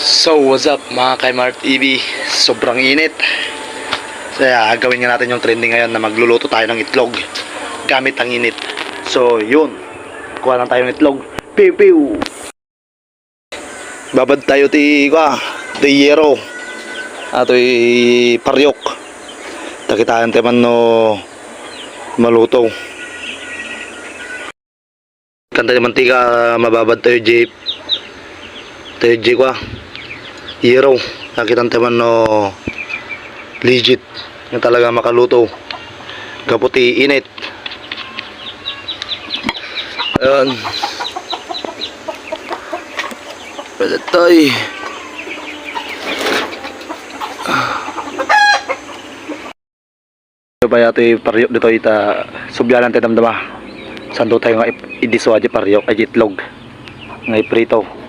So what's up mga Kaimart EV, sobrang init. Kaya gawin nga natin yung trending ngayon na magluluto tayo ng itlog gamit ang init. So yun, kuha lang tayo ng itlog. Piu piu. Babad tayo ti yero ato'y paryok. Takitaan teman no maluto. Kanta yung mantika mababad tayo jeep. Tayo jeep yero. Takitaan teman no legit yung talaga makaluto. Kaputi init. Ayun. Pwede tayo. Baya ito paryok dito ita subyanan tayo damdama. Sando tayo nga idiswa di paryok ay itlog. Ngay prito.